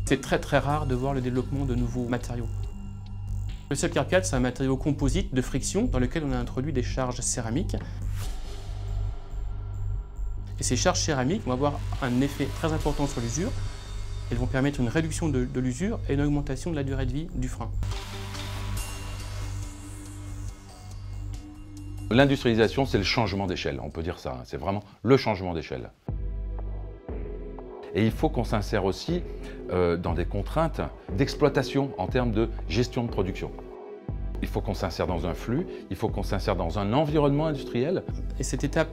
C'est très rare de voir le développement de nouveaux matériaux. Le Self-Care 4, c'est un matériau composite de friction dans lequel on a introduit des charges céramiques. Et ces charges céramiques vont avoir un effet très important sur l'usure. Elles vont permettre une réduction de l'usure et une augmentation de la durée de vie du frein. L'industrialisation, c'est le changement d'échelle, on peut dire ça. C'est vraiment le changement d'échelle. Et il faut qu'on s'insère aussi dans des contraintes d'exploitation en termes de gestion de production. Il faut qu'on s'insère dans un flux, il faut qu'on s'insère dans un environnement industriel. Et cette étape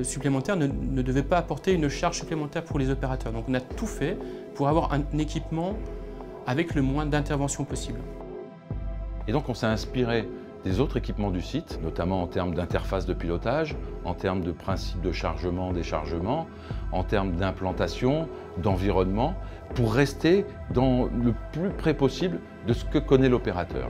supplémentaire ne devait pas apporter une charge supplémentaire pour les opérateurs. Donc on a tout fait pour avoir un équipement avec le moins d'intervention possible. Et donc on s'est inspiré des autres équipements du site, notamment en termes d'interface de pilotage, en termes de principes de chargement, déchargement, en termes d'implantation, d'environnement, pour rester dans le plus près possible de ce que connaît l'opérateur.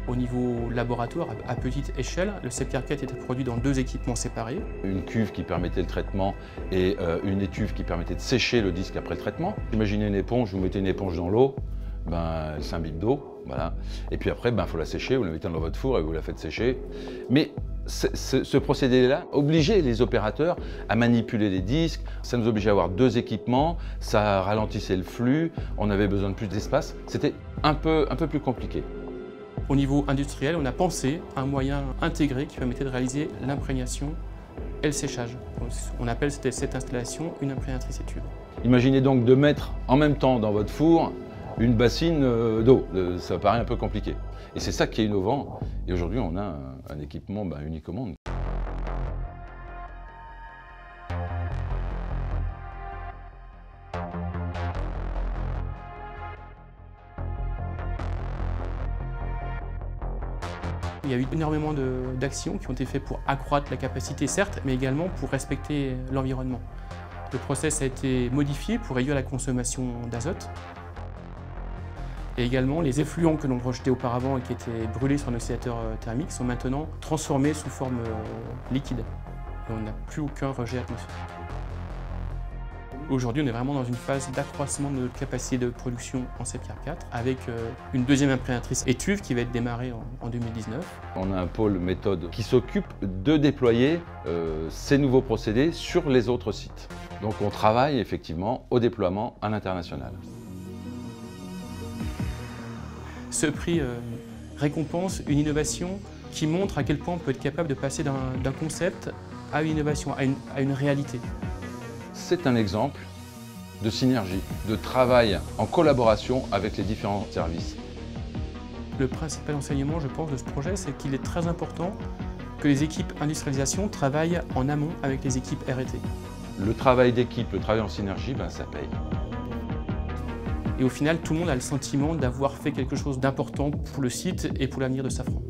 Au niveau laboratoire, à petite échelle, le Self-Care 4 était produit dans 2 équipements séparés. Une cuve qui permettait le traitement et une étuve qui permettait de sécher le disque après le traitement. Imaginez une éponge, vous mettez une éponge dans l'eau, elle s'imbibe d'eau, voilà. Et puis après, il faut la sécher, vous la mettez dans votre four et vous la faites sécher. Mais ce procédé-là obligeait les opérateurs à manipuler les disques, ça nous obligeait à avoir 2 équipements, ça ralentissait le flux, on avait besoin de plus d'espace, c'était un peu plus compliqué. Au niveau industriel, on a pensé à un moyen intégré qui permettait de réaliser l'imprégnation et le séchage. On appelle cette installation une imprégnatrice étuve. Imaginez donc de mettre en même temps dans votre four une bassine d'eau. Ça paraît un peu compliqué. Et c'est ça qui est innovant. Et aujourd'hui, on a un équipement unique au monde. Il y a eu énormément d'actions qui ont été faites pour accroître la capacité, certes, mais également pour respecter l'environnement. Le process a été modifié pour réduire la consommation d'azote. Et également, les effluents que l'on rejetait auparavant et qui étaient brûlés sur un oscillateur thermique sont maintenant transformés sous forme liquide. Et on n'a plus aucun rejet atmosphérique. Aujourd'hui, on est vraiment dans une phase d'accroissement de notre capacité de production en Self-Care 4 avec une deuxième imprégnatrice étuve qui va être démarrée en 2019. On a un pôle méthode qui s'occupe de déployer ces nouveaux procédés sur les autres sites. Donc on travaille effectivement au déploiement à l'international. Ce prix récompense une innovation qui montre à quel point on peut être capable de passer d'un concept à une innovation, à une réalité. C'est un exemple de synergie, de travail en collaboration avec les différents services. Le principal enseignement, je pense, de ce projet, c'est qu'il est très important que les équipes industrialisation travaillent en amont avec les équipes R&T. Le travail d'équipe, le travail en synergie, ça paye. Et au final, tout le monde a le sentiment d'avoir fait quelque chose d'important pour le site et pour l'avenir de Safran.